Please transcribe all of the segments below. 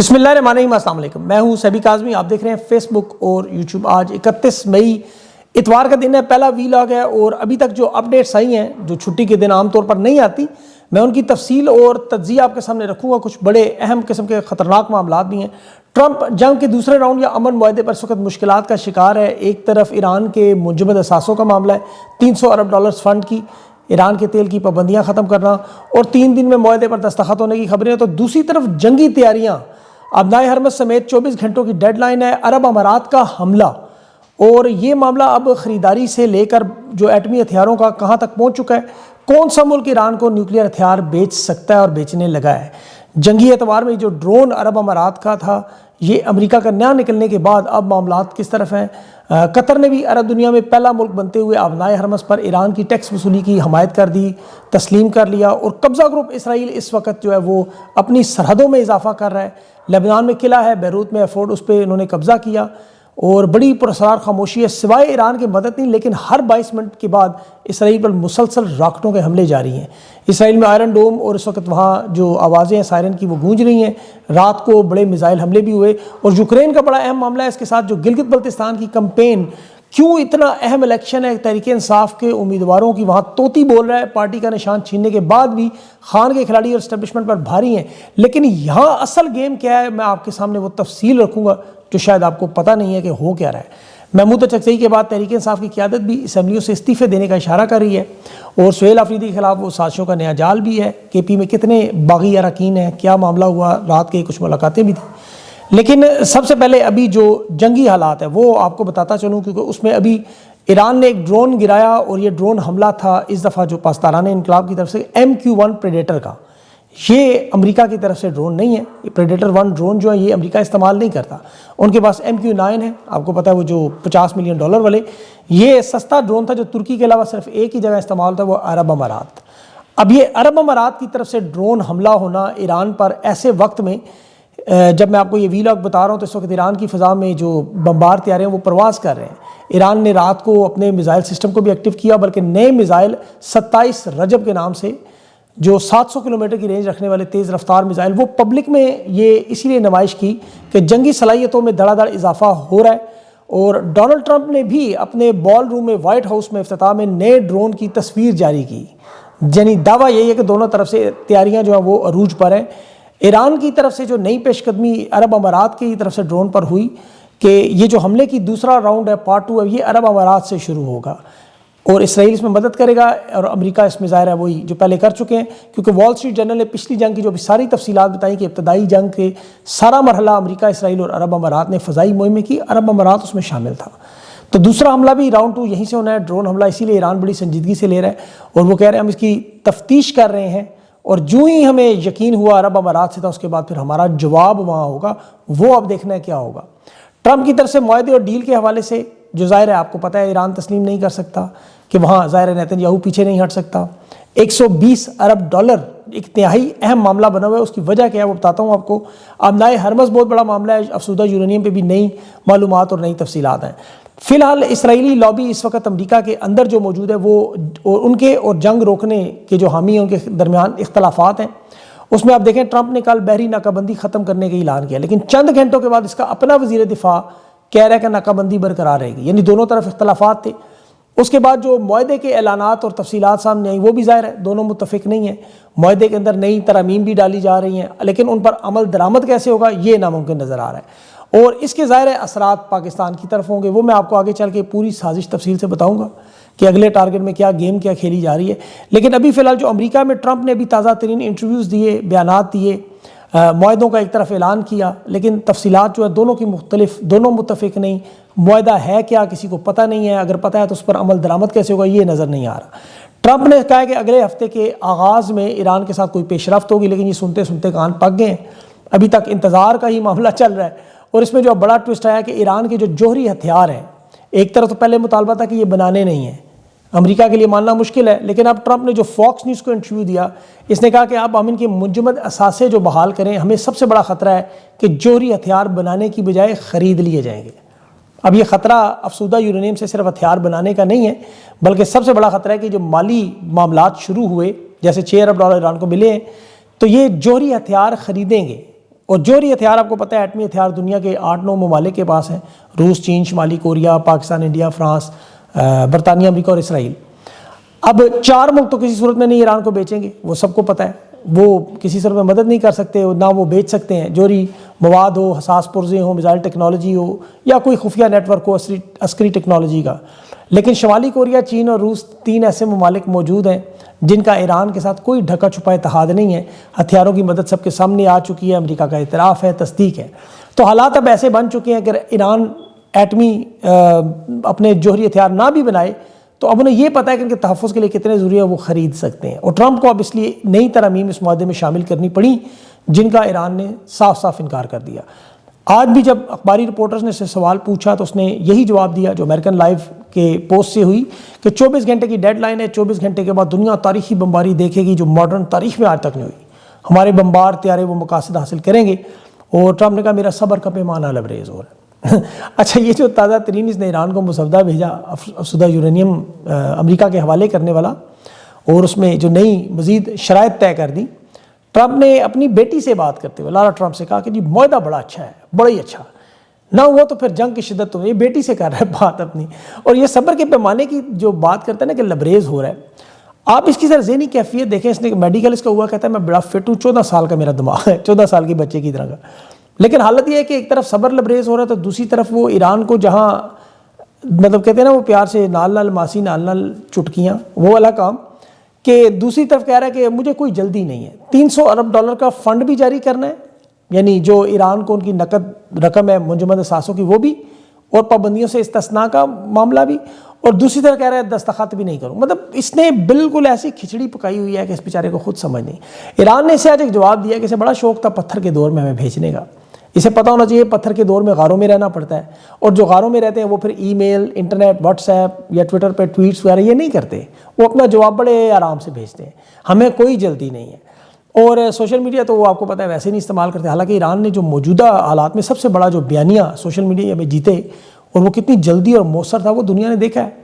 بسم اللہ الرحمن الرحیم، السلام علیکم۔ میں ہوں سبی کاظمی، آپ دیکھ رہے ہیں فیس بک اور یوٹیوب۔ آج 31 مئی اتوار کا دن ہے، پہلا ویلاگ ہے، اور ابھی تک جو اپڈیٹس آئی ہیں جو چھٹی کے دن عام طور پر نہیں آتی، میں ان کی تفصیل اور تجزیہ آپ کے سامنے رکھوں گا۔ کچھ بڑے اہم قسم کے خطرناک معاملات بھی ہیں۔ ٹرمپ جنگ کے دوسرے راؤنڈ یا امن معاہدے پر اس وقت مشکلات کا شکار ہے۔ ایک طرف ایران کے منجمد اثاثوں کا معاملہ ہے، $300 ارب فنڈ کی، ایران کے تیل کی پابندیاں ختم کرنا اور 3 دن میں معاہدے پر دستخط ہونے کی خبریں ہیں، تو دوسری طرف جنگی تیاریاں، ابنائے حرمت سمیت 24 گھنٹوں کی ڈیڈ لائن ہے، عرب امارات کا حملہ، اور یہ معاملہ اب خریداری سے لے کر جو ایٹمی ہتھیاروں کا کہاں تک پہنچ چکا ہے، کون سا ملک ایران کو نیوکلیر ہتھیار بیچ سکتا ہے اور بیچنے لگا ہے۔ جنگی اعتبار میں جو ڈرون عرب امارات کا تھا، یہ امریکہ کا نیا نکلنے کے بعد اب معاملات کس طرف ہیں۔ قطر نے بھی عرب دنیا میں پہلا ملک بنتے ہوئے ابنائے حرمت پر ایران کی ٹیکس وصولی کی حمایت کر دی، تسلیم کر لیا، اور قبضہ گروپ اسرائیل اس وقت جو ہے وہ اپنی سرحدوں میں اضافہ کر رہا ہے۔ لبنان میں قلعہ ہے، بیروت میں ایفورٹ، اس پہ انہوں نے قبضہ کیا، اور بڑی پراسرار خاموشی ہے، سوائے ایران کے مدد نہیں، لیکن ہر 22 منٹ کے بعد اسرائیل پر مسلسل راکٹوں کے حملے جاری ہیں۔ اسرائیل میں آئرن ڈوم، اور اس وقت وہاں جو آوازیں ہیں سائرن کی وہ گونج رہی ہیں۔ رات کو بڑے میزائل حملے بھی ہوئے، اور یوکرین کا بڑا اہم معاملہ ہے اس کے ساتھ، جو گلگت بلتستان کی کمپین، کیوں اتنا اہم الیکشن ہے تحریک انصاف کے امیدواروں کی، وہاں طوطی بول رہا ہے، پارٹی کا نشان چھیننے کے بعد بھی خان کے کھلاڑی اور اسٹیبلشمنٹ پر بھاری ہیں، لیکن یہاں اصل گیم کیا ہے، میں آپ کے سامنے وہ تفصیل رکھوں گا جو شاید آپ کو پتہ نہیں ہے کہ ہو کیا رہا ہے۔ محمود چکسئی کے بعد تحریک انصاف کی قیادت بھی اسمبلیوں سے استعفے دینے کا اشارہ کر رہی ہے، اور سہیل آفریدی کے خلاف وہ سازشوں کا نیا جال بھی ہے۔ کے پی میں کتنے باغی اراکین ہیں، کیا معاملہ ہوا، رات کے کچھ ملاقاتیں بھی تھیں، لیکن سب سے پہلے ابھی جو جنگی حالات ہے وہ آپ کو بتاتا چلوں، کیونکہ اس میں ابھی ایران نے ایک ڈرون گرایا، اور یہ ڈرون حملہ تھا اس دفعہ جو پاسداران انقلاب کی طرف سے MQ-1 پریڈیٹر کا۔ یہ امریکہ کی طرف سے ڈرون نہیں ہے، یہ پریڈیٹر 1 ڈرون جو ہے یہ امریکہ استعمال نہیں کرتا، ان کے پاس MQ-9 ہے، آپ کو پتہ ہے وہ جو $50 ملین والے۔ یہ سستا ڈرون تھا جو ترکی کے علاوہ صرف ایک ہی جگہ استعمال تھا، وہ عرب امارات۔ اب یہ عرب امارات کی طرف سے ڈرون حملہ ہونا ایران پر ایسے وقت میں، جب میں آپ کو یہ ویلاگ بتا رہا ہوں تو اس وقت ایران کی فضا میں جو بمبار طیارے ہیں وہ پرواز کر رہے ہیں۔ ایران نے رات کو اپنے میزائل سسٹم کو بھی ایکٹیو کیا، بلکہ نئے میزائل 27 رجب کے نام سے، جو 700 کلومیٹر کی رینج رکھنے والے تیز رفتار میزائل، وہ پبلک میں یہ اسی لیے نمائش کی کہ جنگی صلاحیتوں میں دھڑا دھڑ اضافہ ہو رہا ہے۔ اور ڈونلڈ ٹرمپ نے بھی اپنے بال روم میں، وائٹ ہاؤس میں افتتاح میں نئے ڈرون کی تصویر جاری کی، یعنی دعویٰ یہی ہے کہ دونوں طرف سے تیاریاں جو ہیں وہ عروج پر ہیں۔ ایران کی طرف سے جو نئی پیش قدمی عرب امارات کی طرف سے ڈرون پر ہوئی کہ یہ جو حملے کی دوسرا راؤنڈ ہے، پارٹ 2 ہے، یہ عرب امارات سے شروع ہوگا، اور اسرائیل اس میں مدد کرے گا، اور امریکہ اس میں ظاہر ہے وہی جو پہلے کر چکے ہیں، کیونکہ وال اسٹریٹ جرنل نے پچھلی جنگ کی جو ساری تفصیلات بتائیں کہ ابتدائی جنگ کے سارا مرحلہ امریکہ، اسرائیل اور عرب امارات نے فضائی مہمیں کی، عرب امارات اس میں شامل تھا۔ تو دوسرا حملہ بھی راؤنڈ 2 یہیں سے ہونا ہے، ڈرون حملہ، اسی لیے ایران بڑی سنجیدگی سے لے رہا ہے، اور وہ کہہ رہے ہیں ہم اس کی تفتیش کر رہے ہیں، اور جو ہی ہمیں یقین ہوا عرب امارات سے تھا، اس کے بعد پھر ہمارا جواب وہاں ہوگا، وہ اب دیکھنا ہے کیا ہوگا۔ ٹرمپ کی طرف سے معاہدے اور ڈیل کے حوالے سے جو ظاہر ہے آپ کو پتہ ہے ایران تسلیم نہیں کر سکتا کہ وہاں ظاہر ہے نیتن یاہو پیچھے نہیں ہٹ سکتا۔ $120 ارب ایک انتہائی اہم معاملہ بنا ہوا ہے، اس کی وجہ کیا ہے وہ بتاتا ہوں آپ کو۔ ابنائے حرمت بہت بڑا معاملہ ہے، افسودہ یورینیم پہ بھی نئی معلومات اور نئی تفصیلات ہیں۔ فی الحال اسرائیلی لابی اس وقت امریکہ کے اندر جو موجود ہے وہ، اور ان کے اور جنگ روکنے کے جو حامی ہیں ان کے درمیان اختلافات ہیں۔ اس میں آپ دیکھیں ٹرمپ نے کل بحری ناکہ بندی ختم کرنے کا اعلان کیا، لیکن چند گھنٹوں کے بعد اس کا اپنا وزیر دفاع کہہ رہا ہے کہ ناکہ بندی برقرار رہے گی، یعنی دونوں طرف اختلافات تھے۔ اس کے بعد جو معاہدے کے اعلانات اور تفصیلات سامنے آئیں وہ بھی ظاہر ہے دونوں متفق نہیں ہیں، معاہدے کے اندر نئی ترامیم بھی ڈالی جا رہی ہیں، لیکن ان پر عمل درآمد کیسے ہوگا یہ ناممکن نظر آ رہا ہے، اور اس کے ظاہر اثرات پاکستان کی طرف ہوں گے، وہ میں آپ کو آگے چل کے پوری سازش تفصیل سے بتاؤں گا کہ اگلے ٹارگٹ میں کیا گیم کیا کھیلی جا رہی ہے۔ لیکن ابھی فی الحال جو امریکہ میں ٹرمپ نے ابھی تازہ ترین انٹرویوز دیے، بیانات دیے، معاہدوں کا ایک طرف اعلان کیا، لیکن تفصیلات جو ہے دونوں کی مختلف، دونوں متفق نہیں، معاہدہ ہے کیا کسی کو پتہ نہیں ہے، اگر پتہ ہے تو اس پر عمل درآمد کیسے ہوگا یہ نظر نہیں آ رہا۔ ٹرمپ نے کہا کہ اگلے ہفتے کے آغاز میں ایران کے ساتھ کوئی پیش رفت ہوگی، لیکن یہ سنتے سنتے کان پک گئے ہیں، ابھی تک انتظار کا ہی معاملہ چل رہا ہے۔ اور اس میں جو بڑا ٹوسٹ آیا کہ ایران کے جو جوہری ہتھیار ہیں، ایک طرف تو پہلے مطالبہ تھا کہ یہ بنانے نہیں ہیں، امریکہ کے لیے ماننا مشکل ہے، لیکن اب ٹرمپ نے جو فاکس نیوز کو انٹرویو دیا، اس نے کہا کہ اب ہم ان کے منجمد اثاثے جو بحال کریں، ہمیں سب سے بڑا خطرہ ہے کہ جوہری ہتھیار بنانے کی بجائے خرید لیے جائیں گے۔ اب یہ خطرہ افسودہ یورینیم سے صرف ہتھیار بنانے کا نہیں ہے، بلکہ سب سے بڑا خطرہ ہے کہ جو مالی معاملات شروع ہوئے، جیسے $6 ارب ایران کو ملے ہیں، تو یہ جوہری ہتھیار خریدیں گے، اور جوہری ہتھیار آپ کو پتہ ہے ایٹمی ہتھیار دنیا کے 8-9 ممالک کے پاس ہیں، روس، چین، شمالی کوریا، پاکستان، انڈیا، فرانس، برطانیہ، امریکہ اور اسرائیل۔ اب 4 ملک تو کسی صورت میں نہیں ایران کو بیچیں گے، وہ سب کو پتہ ہے، وہ کسی صورت میں مدد نہیں کر سکتے، نہ وہ بیچ سکتے ہیں، جوہری مواد ہو، حساس پرزے ہوں، میزائل ٹیکنالوجی ہو یا کوئی خفیہ نیٹ ورک ہو عسکری ٹیکنالوجی کا۔ لیکن شمالی کوریا، چین اور روس 3 ایسے ممالک موجود ہیں جن کا ایران کے ساتھ کوئی ڈھکا چھپا اتحاد نہیں ہے، ہتھیاروں کی مدد سب کے سامنے آ چکی ہے، امریکہ کا اعتراف ہے، تصدیق ہے۔ تو حالات اب ایسے بن چکے ہیں کہ ایران ایٹمی اپنے جوہری ہتھیار نہ بھی بنائے تو اب انہیں یہ پتہ ہے کہ ان کے تحفظ کے لیے کتنے ضروری ہے وہ خرید سکتے ہیں، اور ٹرمپ کو اب اس لیے نئی ترامیم اس معاہدے میں شامل کرنی پڑی جن کا ایران نے صاف صاف انکار کر دیا۔ آج بھی جب اخباری رپورٹرز نے اس سے سوال پوچھا تو اس نے یہی جواب دیا جو امریکن لائیو کے پوسٹ سے ہوئی کہ 24 گھنٹے کی ڈیڈ لائن ہے، 24 گھنٹے کے بعد دنیا تاریخی بمباری دیکھے گی جو ماڈرن تاریخ میں آج تک نہیں ہوئی، ہمارے بمبار طیارے وہ مقاصد حاصل کریں گے۔ اور ٹرمپ نے کہا میرا صبر کا پیمانہ لبریز ہو رہا ہے۔ اچھا، یہ جو تازہ ترین اس نے ایران کو مسودہ بھیجا افزودہ یورینیم امریکہ کے حوالے کرنے والا، اور اس میں جو نئی مزید شرائط طے کر دی، ٹرمپ نے اپنی بیٹی سے بات کرتے ہوئے لارا ٹرمپ سے کہا کہ جی معاہدہ بڑا اچھا ہے، بڑا ہی اچھا، نہ ہوا تو پھر جنگ کی شدت تو یہ بیٹی سے کر رہا ہے بات اپنی، اور یہ صبر کے پیمانے کی جو بات کرتا ہے نا کہ لبریز ہو رہا ہے۔ آپ اس کی ذرا ذہنی کیفیت دیکھیں، اس نے میڈیکل اس کا ہوا کہتا ہے میں بڑا فٹ ہوں، 14 سال کا میرا دماغ ہے، 14 سال کے بچے کی طرح کا، لیکن حالت یہ ہے کہ ایک طرف صبر لبریز ہو رہا ہے تو دوسری طرف وہ ایران کو جہاں مطلب کہتے ہیں نا وہ پیار سے نال نال ماسی نال نال چٹکیاں، وہ والا کام، کہ دوسری طرف کہہ رہا ہے کہ مجھے کوئی جلدی نہیں ہے، $300 ارب کا فنڈ بھی جاری کرنا ہے، یعنی جو ایران کو ان کی نقد رقم ہے منجمد اثاثوں کی وہ بھی، اور پابندیوں سے استثناء کا معاملہ بھی، اور دوسری طرف کہہ رہا ہے دستخط بھی نہیں کروں۔ مطلب اس نے بالکل ایسی کھچڑی پکائی ہوئی ہے کہ اس بیچارے کو خود سمجھ نہیں۔ ایران نے اسے آج ایک جواب دیا کہ اسے بڑا شوق تھا پتھر کے دور میں ہمیں بھیجنے کا، اسے پتہ ہونا چاہیے پتھر کے دور میں غاروں میں رہنا پڑتا ہے، اور جو غاروں میں رہتے ہیں وہ پھر ای میل، انٹرنیٹ، واٹس ایپ یا ٹویٹر پہ ٹویٹس وغیرہ یہ نہیں کرتے، وہ اپنا جواب بڑے آرام سے بھیجتے ہیں، ہمیں کوئی جلدی نہیں ہے۔ اور سوشل میڈیا تو وہ آپ کو پتہ ہے ویسے نہیں استعمال کرتے، حالانکہ ایران نے جو موجودہ حالات میں سب سے بڑا جو بیانیہ سوشل میڈیا میں جیتے اور وہ کتنی جلدی اور مؤثر تھا وہ دنیا نے دیکھا ہے۔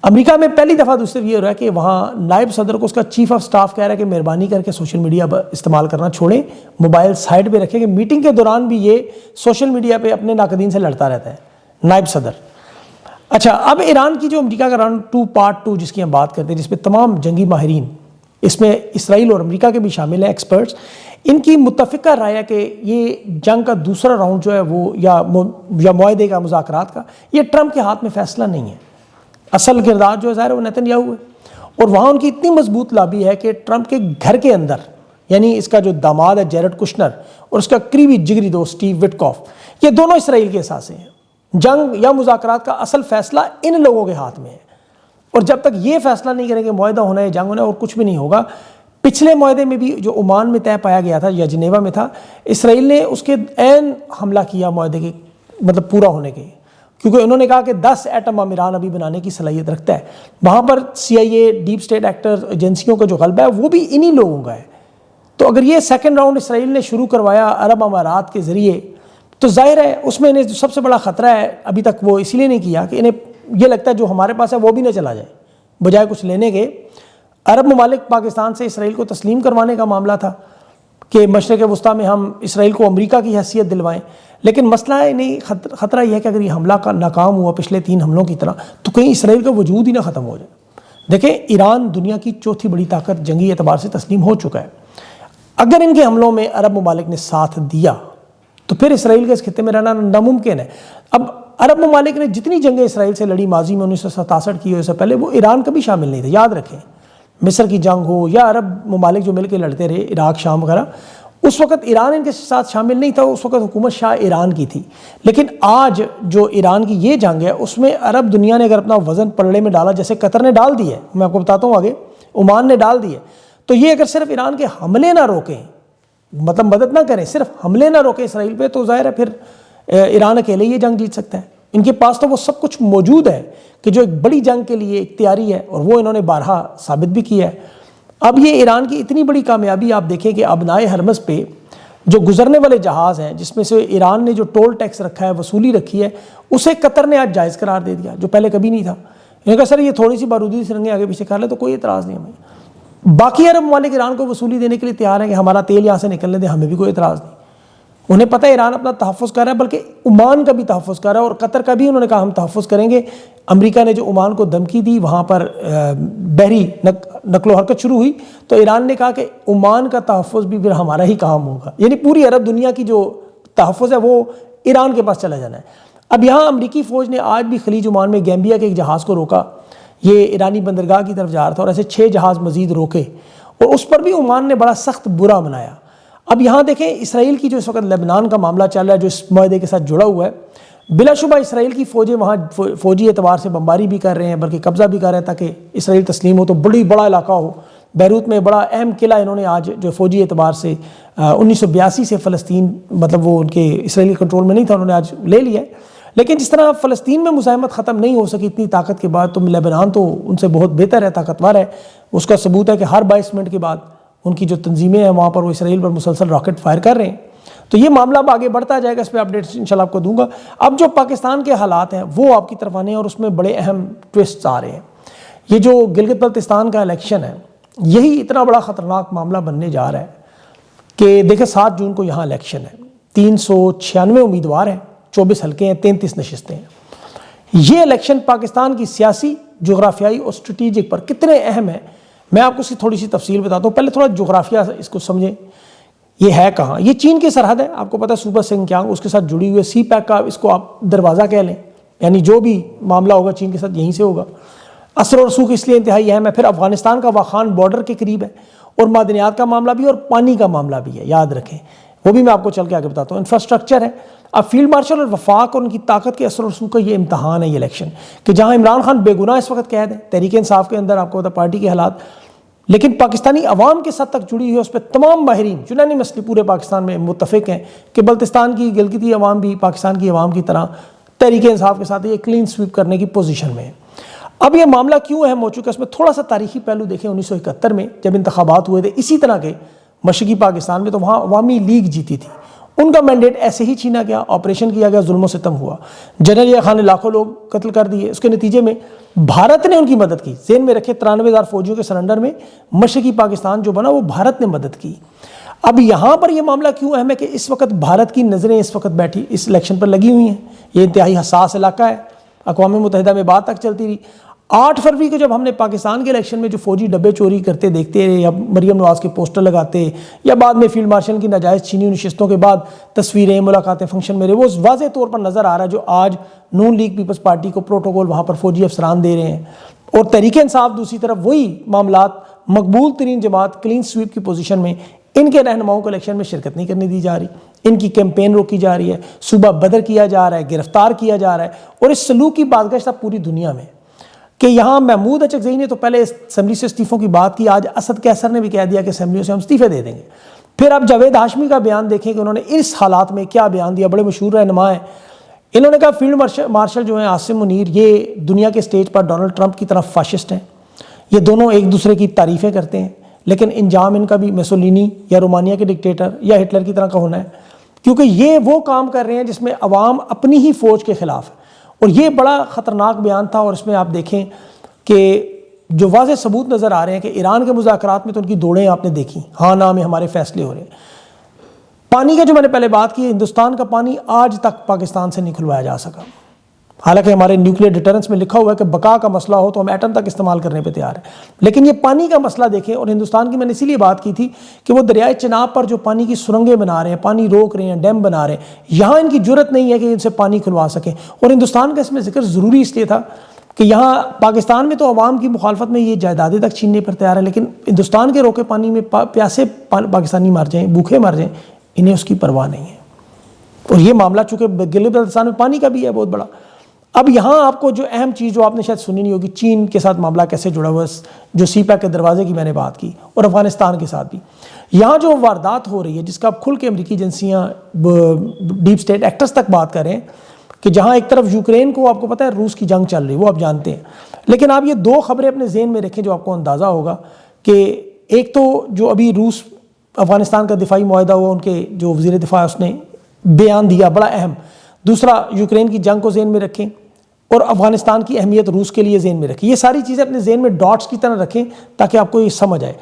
امریکہ میں پہلی دفعہ دوسری یہ ہو رہا ہے کہ وہاں نائب صدر کو اس کا چیف آف سٹاف کہہ رہا ہے کہ مہربانی کر کے سوشل میڈیا استعمال کرنا چھوڑیں، موبائل سائڈ پہ رکھیں، کہ میٹنگ کے دوران بھی یہ سوشل میڈیا پہ اپنے ناقدین سے لڑتا رہتا ہے نائب صدر۔ اچھا، اب ایران کی جو امریکہ کا راؤنڈ 2 پارٹ 2 جس کی ہم بات کرتے ہیں، جس پہ تمام جنگی ماہرین، اس میں اسرائیل اور امریکہ کے بھی شامل ہیں ایکسپرٹس، ان کی متفقہ رائے ہے کہ یہ جنگ کا دوسرا راؤنڈ جو ہے وہ یا معاہدے کا، مذاکرات کا، یہ ٹرمپ کے ہاتھ میں فیصلہ نہیں ہے، اصل کردار جو ہے ظاہر ہے وہ نیتن یاہو ہے، اور وہاں ان کی اتنی مضبوط لابی ہے کہ ٹرمپ کے گھر کے اندر، یعنی اس کا جو داماد ہے جیرڈ کشنر اور اس کا قریبی جگری دوست اسٹیو وٹکوف، یہ دونوں اسرائیل کے اثاثے ہیں۔ جنگ یا مذاکرات کا اصل فیصلہ ان لوگوں کے ہاتھ میں ہے، اور جب تک یہ فیصلہ نہیں کریں کہ معاہدہ ہونا ہے جنگ ہونا ہے، اور کچھ بھی نہیں ہوگا۔ پچھلے معاہدے میں بھی جو عمان میں طے پایا گیا تھا یا جنیوا میں تھا، اسرائیل نے اس کے عین حملہ کیا معاہدے کے مطلب پورا ہونے کے، کیونکہ انہوں نے کہا کہ 10 ایٹم بم ایران ابھی بنانے کی صلاحیت رکھتا ہے۔ وہاں پر CIA، ڈیپ اسٹیٹ ایکٹر ایجنسیوں کا جو غلبہ ہے وہ بھی انہی لوگوں کا ہے۔ تو اگر یہ سیکنڈ راؤنڈ اسرائیل نے شروع کروایا عرب امارات کے ذریعے، تو ظاہر ہے اس میں انہیں جو سب سے بڑا خطرہ ہے، ابھی تک وہ اسی لیے نہیں کیا کہ انہیں یہ لگتا ہے جو ہمارے پاس ہے وہ بھی نہ چلا جائے، بجائے کچھ لینے کے۔ عرب ممالک پاکستان سے اسرائیل کو تسلیم کروانے کا معاملہ تھا کہ مشرق وسطیٰ میں ہم اسرائیل کو امریکہ کی حیثیت دلوائیں، لیکن مسئلہ ہے نہیں، خطرہ یہ ہے کہ اگر یہ حملہ کا ناکام ہوا پچھلے 3 حملوں کی طرح تو کہیں اسرائیل کا وجود ہی نہ ختم ہو جائے۔ دیکھیں، ایران دنیا کی چوتھی بڑی طاقت جنگی اعتبار سے تسلیم ہو چکا ہے، اگر ان کے حملوں میں عرب ممالک نے ساتھ دیا تو پھر اسرائیل کے اس خطے میں رہنا ناممکن ہے۔ اب عرب ممالک نے جتنی جنگیں اسرائیل سے لڑی ماضی میں 1967 کی، اس سے پہلے وہ ایران کبھی شامل نہیں تھا، یاد رکھیں، مصر کی جنگ ہو یا عرب ممالک جو مل کے لڑتے رہے عراق، شام وغیرہ، اس وقت ایران ان کے ساتھ شامل نہیں تھا، اس وقت حکومت شاہ ایران کی تھی۔ لیکن آج جو ایران کی یہ جنگ ہے اس میں عرب دنیا نے اگر اپنا وزن پلڑے میں ڈالا، جیسے قطر نے ڈال دی ہے، میں آپ کو بتاتا ہوں آگے، عمان نے ڈال دی ہے، تو یہ اگر صرف ایران کے حملے نہ روکیں، مطلب مدد نہ کریں، صرف حملے نہ روکیں اسرائیل پہ، تو ظاہر ہے پھر ایران اکیلے یہ جنگ جیت سکتا ہے۔ ان کے پاس تو وہ سب کچھ موجود ہے کہ جو ایک بڑی جنگ کے لیے ایک تیاری ہے، اور وہ انہوں نے بارہا ثابت بھی کیا ہے۔ اب یہ ایران کی اتنی بڑی کامیابی آپ دیکھیں کہ ابنائے ہرمز پہ جو گزرنے والے جہاز ہیں، جس میں سے ایران نے جو ٹول ٹیکس رکھا ہے، وصولی رکھی ہے، اسے قطر نے آج جائز قرار دے دیا، جو پہلے کبھی نہیں تھا۔ انہوں نے کہا سر یہ تھوڑی سی بارودی سرنگیں آگے پیچھے کر لے تو کوئی اعتراض نہیں ہمیں۔ باقی عرب ممالک ایران کو وصولی دینے کے لیے تیار ہیں کہ ہمارا تیل یہاں سے نکلنے دیں، ہمیں بھی کوئی اعتراض نہیں۔ انہیں پتہ ہے ایران اپنا تحفظ کر رہا ہے، بلکہ عمان کا بھی تحفظ کر رہا ہے، اور قطر کا بھی انہوں نے کہا ہم تحفظ کریں گے۔ امریکہ نے جو عمان کو دھمکی دی، وہاں پر بحری نقل و حرکت شروع ہوئی، تو ایران نے کہا کہ عمان کا تحفظ بھی پھر ہمارا ہی کام ہوگا، یعنی پوری عرب دنیا کی جو تحفظ ہے وہ ایران کے پاس چلا جانا ہے۔ اب یہاں امریکی فوج نے آج بھی خلیج عمان میں گیمبیا کے ایک جہاز کو روکا، یہ ایرانی بندرگاہ کی طرف جا رہا تھا، اور ایسے 6 جہاز مزید روکے، اور اس پر بھی عمان نے بڑا سخت برا منایا۔ اب یہاں دیکھیں اسرائیل کی جو اس وقت لبنان کا معاملہ چل رہا ہے، جو اس معاہدے کے ساتھ جڑا ہوا ہے، بلا شبہ اسرائیل کی فوجیں وہاں فوجی اعتبار سے بمباری بھی کر رہے ہیں، بلکہ قبضہ بھی کر رہے ہیں تاکہ اسرائیل تسلیم ہو تو بڑا علاقہ ہو۔ بیروت میں بڑا اہم قلعہ انہوں نے آج جو فوجی اعتبار سے 1982 سے فلسطین، مطلب وہ ان کے اسرائیلی کنٹرول میں نہیں تھا، انہوں نے آج لے لیا ہے۔ لیکن جس طرح فلسطین میں مزاحمت ختم نہیں ہو سکی اتنی طاقت کے بعد، تو لبنان تو ان سے بہت بہتر ہے، طاقتور ہے۔ اس کا ثبوت ہے کہ ہر 22 منٹ کے بعد ان کی جو تنظیمیں ہیں وہاں پر وہ اسرائیل پر مسلسل راکٹ فائر کر رہے ہیں۔ تو یہ معاملہ اب آگے بڑھتا جائے گا، اس پہ اپڈیٹس انشاءاللہ آپ کو دوں گا۔ اب جو پاکستان کے حالات ہیں وہ آپ کی طرف آنے ہیں، اور اس میں بڑے اہم ٹوسٹس آ رہے ہیں۔ یہ جو گلگت بلتستان کا الیکشن ہے، یہی اتنا بڑا خطرناک معاملہ بننے جا رہا ہے کہ دیکھیں 7 جون کو یہاں الیکشن ہے، 396 امیدوار ہیں، 24 حلقے ہیں، 33 نشستیں ہیں۔ یہ الیکشن پاکستان کی سیاسی، جغرافیائی اور اسٹریٹجک پر کتنے اہم ہیں، میں آپ کو اس کی تھوڑی سی تفصیل بتاتا ہوں۔ پہلے تھوڑا جغرافیہ اس کو سمجھیں، یہ ہے کہاں؟ یہ چین کی سرحد ہے، آپ کو پتہ ہے صوبہ سنکیانگ اس کے ساتھ جڑی ہوئی ہے، سی پیک کا اس کو آپ دروازہ کہہ لیں، یعنی جو بھی معاملہ ہوگا چین کے ساتھ یہیں سے ہوگا۔ اثر و رسوخ اس لیے انتہائی اہم ہے۔ پھر افغانستان کا واخان بارڈر کے قریب ہے، اور معدنیات کا معاملہ بھی اور پانی کا معاملہ بھی ہے، یاد رکھیں، وہ بھی میں آپ کو چل کے آگے بتاتا ہوں۔ انفراسٹرکچر ہے، اب فیلڈ مارشل اور وفاق اور ان کی طاقت کے اثر و رسوخ کا یہ امتحان ہے یہ الیکشن، کہ جہاں عمران خان بے گناہ اس وقت قید ہے تحریک انصاف کے اندر، آپ کو پتہ پارٹی کے حالات، لیکن پاکستانی عوام کے ساتھ تک جڑی ہوئی ہے، اس پہ تمام ماہرین یونانیمسلی پورے پاکستان میں متفق ہیں کہ بلتستان کی گلگتی عوام بھی پاکستان کی عوام کی طرح تحریک انصاف کے ساتھ یہ کلین سویپ کرنے کی پوزیشن میں ہے۔ اب یہ معاملہ کیوں اہم ہو چکا ہے، اس میں تھوڑا سا تاریخی پہلو دیکھیں۔ 1971 میں جب انتخابات ہوئے تھے اسی طرح کے مشرقی پاکستان میں، تو وہاں عوامی لیگ جیتی تھی، ان کا مینڈیٹ ایسے ہی چھینا گیا، آپریشن کیا گیا، ظلم و ستم ہوا، جنرل ضیاء خان نے لاکھوں لوگ قتل کر دیے۔ اس کے نتیجے میں بھارت نے ان کی مدد کی، ذہن میں رکھے 93,000 فوجیوں کے سرنڈر میں مشرقی پاکستان جو بنا وہ بھارت نے مدد کی۔ اب یہاں پر یہ معاملہ کیوں اہم ہے کہ اس وقت بھارت کی نظریں اس وقت بیٹھی اس الیکشن پر لگی ہوئی ہیں، یہ انتہائی حساس علاقہ ہے، اقوام متحدہ میں بات تک چلتی رہی۔ 8 فروری کو جب ہم نے پاکستان کے الیکشن میں جو فوجی ڈبے چوری کرتے دیکھتے یا مریم نواز کے پوسٹر لگاتے، یا بعد میں فیلڈ مارشل کی ناجائز چھینی نشستوں کے بعد تصویریں، ملاقاتیں، فنکشن میرے، وہ واضح طور پر نظر آ رہا ہے جو آج نون لیگ پیپلز پارٹی کو پروٹوکول وہاں پر فوجی افسران دے رہے ہیں، اور تحریک انصاف دوسری طرف وہی معاملات، مقبول ترین جماعت کلین سویپ کی پوزیشن میں، ان کے رہنماؤں کو الیکشن میں شرکت نہیں کرنے دی جا رہی، ان کی کیمپین روکی جا رہی ہے، صوبہ بدر کیا جا رہا ہے، گرفتار کیا جا رہا ہے، اور اس سلوک کی بازگشت اب پوری دنیا میں کہ یہاں محمود اچکزئی نے تو پہلے اسمبلی سے استعفوں کی بات کی، آج اسد کیسر نے بھی کہہ دیا کہ اسمبلیوں سے ہم استعفے دے دیں گے۔ پھر اب جاوید ہاشمی کا بیان دیکھیں کہ انہوں نے اس حالات میں کیا بیان دیا، بڑے مشہور رہنما ہیں، انہوں نے کہا فیلڈ مارشل جو ہیں عاصم منیر یہ دنیا کے سٹیج پر ڈونلڈ ٹرمپ کی طرف فاشسٹ ہیں، یہ دونوں ایک دوسرے کی تعریفیں کرتے ہیں، لیکن انجام ان کا بھی میسولینی یا رومانیہ کے ڈکٹیٹر یا ہٹلر کی طرح کا ہونا ہے، کیونکہ یہ وہ کام کر رہے ہیں جس میں عوام اپنی ہی فوج کے خلاف ہے۔ اور یہ بڑا خطرناک بیان تھا، اور اس میں آپ دیکھیں کہ جو واضح ثبوت نظر آ رہے ہیں کہ ایران کے مذاکرات میں تو ان کی دوڑیں آپ نے دیکھی، ہاں نہ میں ہمارے فیصلے ہو رہے ہیں۔ پانی کا جو میں نے پہلے بات کی، ہندوستان کا پانی آج تک پاکستان سے نہیں کھلوایا جا سکا، حالانکہ ہمارے نیوکلیر ڈیٹرنس میں لکھا ہوا ہے کہ بقا کا مسئلہ ہو تو ہم ایٹم تک استعمال کرنے پہ تیار ہیں، لیکن یہ پانی کا مسئلہ دیکھیں، اور ہندوستان کی میں نے اسی لیے بات کی تھی کہ وہ دریائے چناب پر جو پانی کی سرنگیں بنا رہے ہیں، پانی روک رہے ہیں، ڈیم بنا رہے ہیں، یہاں ان کی جرت نہیں ہے کہ ان سے پانی کھلوا سکیں۔ اور ہندوستان کا اس میں ذکر ضروری اس لیے تھا کہ یہاں پاکستان میں تو عوام کی مخالفت میں یہ جائیدادیں تک چھیننے پر تیار ہے، لیکن ہندوستان کے روکے پانی میں پیاسے پاکستانی مر جائیں، بھوکے مر جائیں، انہیں اس کی پرواہ نہیں ہے۔ اور یہ معاملہ چونکہ گلگت بلتستان میں پانی کا بھی ہے بہت بڑا۔ اب یہاں آپ کو جو اہم چیز جو آپ نے شاید سنی نہیں ہوگی، چین کے ساتھ معاملہ کیسے جڑا ہوا ہے، جو سی پیک کے دروازے کی میں نے بات کی، اور افغانستان کے ساتھ بھی یہاں جو واردات ہو رہی ہے، جس کا اب کھل کے امریکی ایجنسیاں ڈیپ سٹیٹ ایکٹرز تک بات کریں کہ جہاں ایک طرف یوکرین کو آپ کو پتہ ہے روس کی جنگ چل رہی ہے، وہ آپ جانتے ہیں، لیکن آپ یہ 2 خبریں اپنے ذہن میں رکھیں جو آپ کو اندازہ ہوگا کہ ایک تو جو ابھی روس افغانستان کا دفاعی معاہدہ ہوا، ان کے جو وزیر دفاع اس نے بیان دیا بڑا اہم، دوسرا یوکرین کی جنگ کو ذہن میں رکھیں، اور افغانستان کی اہمیت روس کے لیے ذہن میں رکھیں۔ یہ ساری چیزیں اپنے ذہن میں ڈاٹس کی طرح رکھیں تاکہ آپ کو یہ سمجھ آئے۔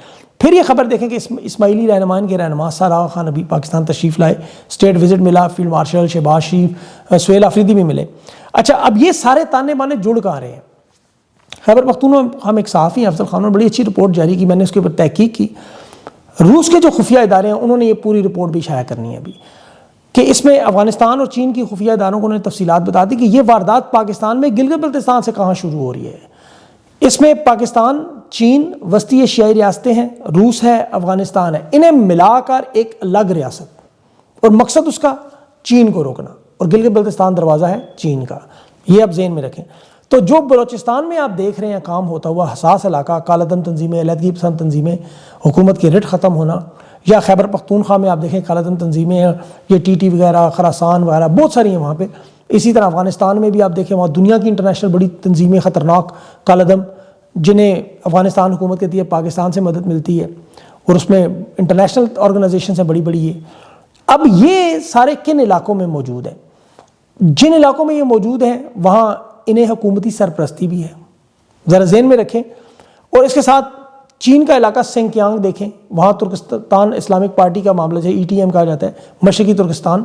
پھر یہ خبر دیکھیں کہ اسماعیلی رہنمائن کے رہنما سر آغا خان ابھی پاکستان تشریف لائے، اسٹیٹ وزٹ ملا، فیلڈ مارشل شہباز شریف، سہیل آفریدی بھی ملے۔ اچھا، اب یہ سارے تانے بانے جڑ کہاں رہے ہیں؟ خیبر پختونخوا ہم ایک صحافی افضل خان نے بڑی اچھی رپورٹ جاری کی، میں نے اس کے اوپر تحقیق کی۔ روس کے جو خفیہ ادارے ہیں انہوں نے یہ پوری رپورٹ بھی شائع کرنی ہے ابھی، کہ اس میں افغانستان اور چین کی خفیہ اداروں کو انہوں نے تفصیلات بتا دی کہ یہ واردات پاکستان میں گلگت بلتستان سے کہاں شروع ہو رہی ہے۔ اس میں پاکستان، چین، وسطی ایشیائی ریاستیں ہیں، روس ہے، افغانستان ہے، انہیں ملا کر ایک الگ ریاست، اور مقصد اس کا چین کو روکنا، اور گلگت بلتستان دروازہ ہے چین کا، یہ آپ ذہن میں رکھیں۔ تو جو بلوچستان میں آپ دیکھ رہے ہیں کام ہوتا ہوا، حساس علاقہ، کالعدم تنظیمیں، علیحدگی پسند تنظیمیں، حکومت کی رٹ ختم ہونا، یا خیبر پختونخوا میں آپ دیکھیں کالعدم تنظیمیں ہیں، یہ ٹی ٹی وغیرہ، خراسان وغیرہ بہت ساری ہیں وہاں پہ۔ اسی طرح افغانستان میں بھی آپ دیکھیں وہاں دنیا کی انٹرنیشنل بڑی تنظیمیں خطرناک کالعدم، جنہیں افغانستان حکومت کہتی ہے پاکستان سے مدد ملتی ہے، اور اس میں انٹرنیشنل آرگنائزیشنز ہیں بڑی بڑی ہے۔ اب یہ سارے کن علاقوں میں موجود ہیں؟ جن علاقوں میں یہ موجود ہیں وہاں انہیں حکومتی سرپرستی بھی ہے، ذرا ذہن میں رکھیں۔ اور اس کے ساتھ چین کا علاقہ سنکیانگ دیکھیں، وہاں ترکستان اسلامک پارٹی کا معاملہ ہے، ETM کہا جاتا ہے، مشرقی ترکستان۔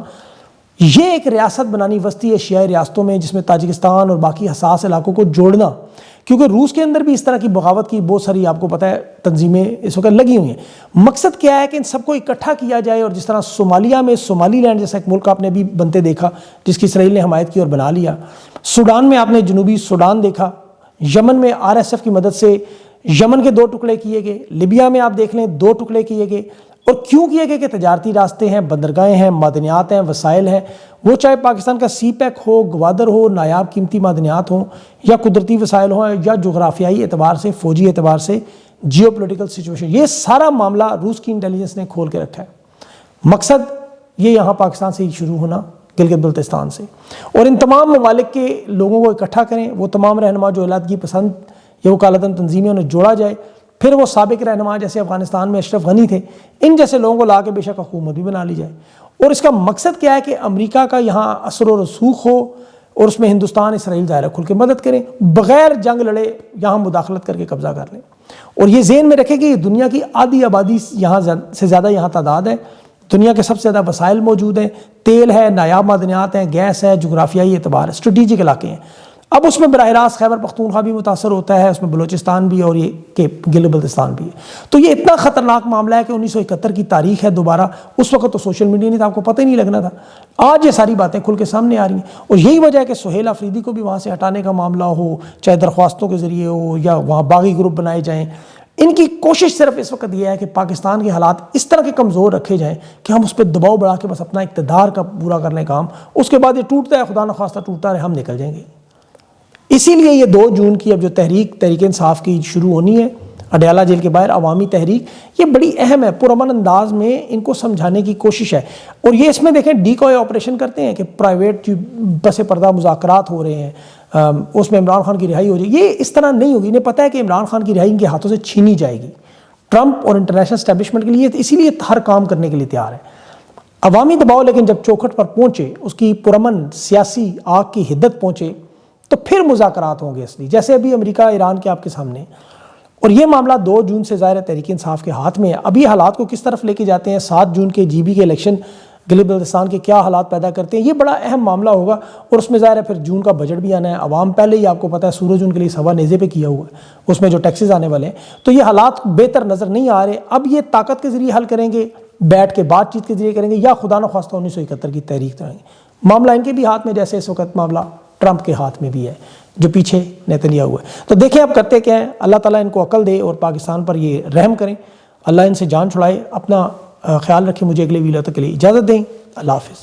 یہ ایک ریاست بنانی وسطی ایشیائی ریاستوں میں، جس میں تاجکستان اور باقی حساس علاقوں کو جوڑنا، کیونکہ روس کے اندر بھی اس طرح کی بغاوت کی بہت ساری آپ کو پتہ ہے تنظیمیں اس وقت لگی ہوئی ہیں۔ مقصد کیا ہے کہ ان سب کو اکٹھا کیا جائے، اور جس طرح صومالیہ میں سومالی لینڈ جیسا ایک ملک آپ نے بھی بنتے دیکھا جس کی اسرائیل نے حمایت کی اور بنا لیا، سوڈان میں آپ نے جنوبی سوڈان دیکھا، یمن میں RSF کی مدد سے یمن کے 2 ٹکڑے کیے گئے، لیبیا میں آپ دیکھ لیں 2 ٹکڑے کیے گئے، اور کیوں کیے گئے کہ تجارتی راستے ہیں، بندرگاہیں ہیں، معدنیات ہیں، وسائل ہیں، وہ چاہے پاکستان کا CPEC ہو، گوادر ہو، نایاب قیمتی معدنیات ہوں، یا قدرتی وسائل ہوں، یا جغرافیائی اعتبار سے، فوجی اعتبار سے، جیو پولیٹیکل سچویشن، یہ سارا معاملہ روس کی انٹیلیجنس نے کھول کے رکھا ہے۔ مقصد یہ یہاں پاکستان سے ہی شروع ہونا، گلگت بلتستان سے، اور ان تمام ممالک کے لوگوں کو اکٹھا کریں، وہ تمام رہنما جو علیحدگی پسند یا وہ کالعدم تنظیمیں انہیں جوڑا جائے، پھر وہ سابق رہنما جیسے افغانستان میں اشرف غنی تھے، ان جیسے لوگوں کو لا کے بے شک حکومت بھی بنا لی جائے۔ اور اس کا مقصد کیا ہے کہ امریکہ کا یہاں اثر و رسوخ ہو، اور اس میں ہندوستان، اسرائیل ظاہر کھل کے مدد کریں، بغیر جنگ لڑے یہاں مداخلت کر کے قبضہ کر لیں۔ اور یہ ذہن میں رکھیں کہ یہ دنیا کی آدھی آبادی یہاں سے زیادہ یہاں تعداد ہے، دنیا کے سب سے زیادہ وسائل موجود ہیں، تیل ہے، نایاب معدنیات ہیں، گیس ہے، جغرافیائی اعتبار ہے، اسٹریٹجک علاقے ہیں۔ اب اس میں براہ راست خیبر پختونخوا بھی متاثر ہوتا ہے، اس میں بلوچستان بھی، اور یہ کہ گلگت بلتستان بھی ہے۔ تو یہ اتنا خطرناک معاملہ ہے کہ 1971 کی تاریخ ہے دوبارہ، اس وقت تو سوشل میڈیا نہیں تھا، آپ کو پتہ ہی نہیں لگنا تھا، آج یہ ساری باتیں کھل کے سامنے آ رہی ہیں۔ اور یہی وجہ ہے کہ سہیل آفریدی کو بھی وہاں سے ہٹانے کا معاملہ ہو، چاہے درخواستوں کے ذریعے ہو، یا وہاں باغی گروپ بنائے جائیں، ان کی کوشش صرف اس وقت یہ ہے کہ پاکستان کے حالات اس طرح کے کمزور رکھے جائیں کہ ہم اس پہ دباؤ بڑھا کے بس اپنا اقتدار کا پورا کر لیں کام، اس کے بعد یہ ٹوٹتا ہے، خدا نخواستہ ٹوٹتا رہے، ہم نکل جائیں گے۔ اسی لیے یہ 2 جون کی اب جو تحریک انصاف کی شروع ہونی ہے اڈیالہ جیل کے باہر، عوامی تحریک، یہ بڑی اہم ہے، پرامن انداز میں ان کو سمجھانے کی کوشش ہے۔ اور یہ اس میں دیکھیں ڈیکوائے آپریشن کرتے ہیں کہ پرائیویٹ پس پردہ مذاکرات ہو رہے ہیں، اس میں عمران خان کی رہائی ہو جائے گی، یہ اس طرح نہیں ہوگی۔ انہیں پتہ ہے کہ عمران خان کی رہائی ان کے ہاتھوں سے چھینی جائے گی، ٹرمپ اور انٹرنیشنل اسٹیبلشمنٹ کے لیے اسی لیے ہر کام کرنے کے لیے تیار ہے۔ عوامی دباؤ لیکن جب چوکھٹ پر پہنچے، اس کی پرامن سیاسی آگ کی حدت پہنچے، تو پھر مذاکرات ہوں گے اصلی، جیسے ابھی امریکہ ایران کے آپ کے سامنے۔ اور یہ معاملہ 2 جون سے ظاہر ہے تحریک انصاف کے ہاتھ میں ہے، ابھی حالات کو کس طرف لے کے جاتے ہیں، 7 جون کے GB کے الیکشن گلگت بلتستان کے کیا حالات پیدا کرتے ہیں، یہ بڑا اہم معاملہ ہوگا۔ اور اس میں ظاہر ہے پھر جون کا بجٹ بھی آنا ہے، عوام پہلے ہی آپ کو پتہ ہے سورج ان کے لیے سوا نیزے پہ کیا ہوا ہے، اس میں جو ٹیکسز آنے والے ہیں، تو یہ حالات بہتر نظر نہیں آ رہے۔ اب یہ طاقت کے ذریعے حل کریں گے، بیٹھ کے بات چیت کے ذریعے کریں گے، یا خدا نخواستہ 1971 کی تحریک کریں گے۔ معاملہ ان کے بھی ہاتھ میں، جیسے اس وقت معاملہ ٹرمپ کے ہاتھ میں بھی ہے جو پیچھے نیتنیاہو ہوا ہے۔ تو دیکھیں اب کرتے کیا ہیں، اللہ تعالیٰ ان کو عقل دے اور پاکستان پر یہ رحم کریں، اللہ ان سے جان چھڑائے۔ اپنا خیال رکھیں، مجھے اگلے ویڈیو تک کے لیے اجازت دیں، اللہ حافظ۔